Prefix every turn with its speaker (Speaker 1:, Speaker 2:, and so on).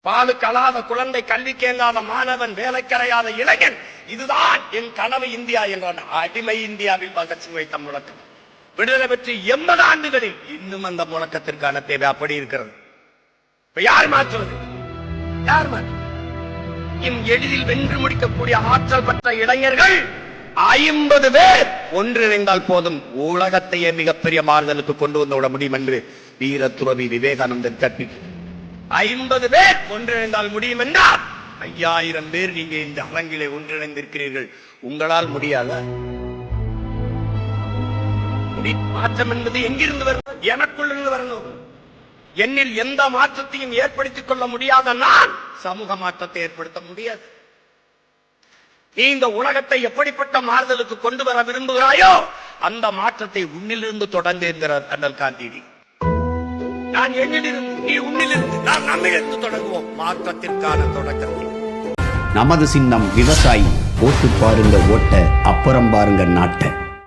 Speaker 1: பாலு கலாத குழந்தை, கல்வி கேங்காத மாணவன், வேலைக்கரையாத இளைஞன், இதுதான் என் கனவு இந்தியா என்றான். அடிமை இந்தியாவில் பகத்சிங் வைத்த முழக்கம் விடுதலை பெற்று 80 ஆண்டுகளில் இன்னும் அந்த முழக்கத்திற்கான தேவை அப்படி இருக்கிறது. இப்ப யார் மாற்றுவது? யார் மாற்று? எளிதில் வென்று முடிக்கக்கூடிய ஆற்றல் பெற்ற இளைஞர்கள் 50 பேர் ஒன்றிணைந்தால் போதும், உலகத்தையே மிகப்பெரிய மாறுதலுக்கு கொண்டு வந்து விட முடியும் என்று வீர துறவி விவேகானந்தர் கற்பித்தார். 50 பேர் ஒன்றிணைந்தால் முடியும் என்றால் 5000 பேர் நீங்க இந்த அரங்கிலே ஒன்றிணைந்திருக்கிறீர்கள். உங்களால் முடியாத மாற்றம் என்பது எங்கிருந்து வரும்? எனக்குள்ளிருந்து வரணும். என்னில் எந்த மாற்றத்தையும் ஏற்படுத்திக் கொள்ள முடியாத நான் சமூக மாற்றத்தை ஏற்படுத்த முடியாது. நீ இந்த உலகத்தை எப்படிப்பட்ட மாறுதலுக்கு கொண்டு வர விரும்புகிறாயோ அந்த மாற்றத்தை உன்னிலிருந்து தொடர்ந்து என்கிறார் அண்ணல் காந்தியடி. நான் என்னிலிருந்து, நீ உன்னிலிருந்து, நான் நம்மிலிருந்து தொடங்குவோம் மாற்றத்திற்கான தொடக்கத்தில்.
Speaker 2: நமது சின்னம் விவசாயி. ஓட்டு பாருங்க ஓட்ட, அப்புறம் பாருங்க நாட்டை.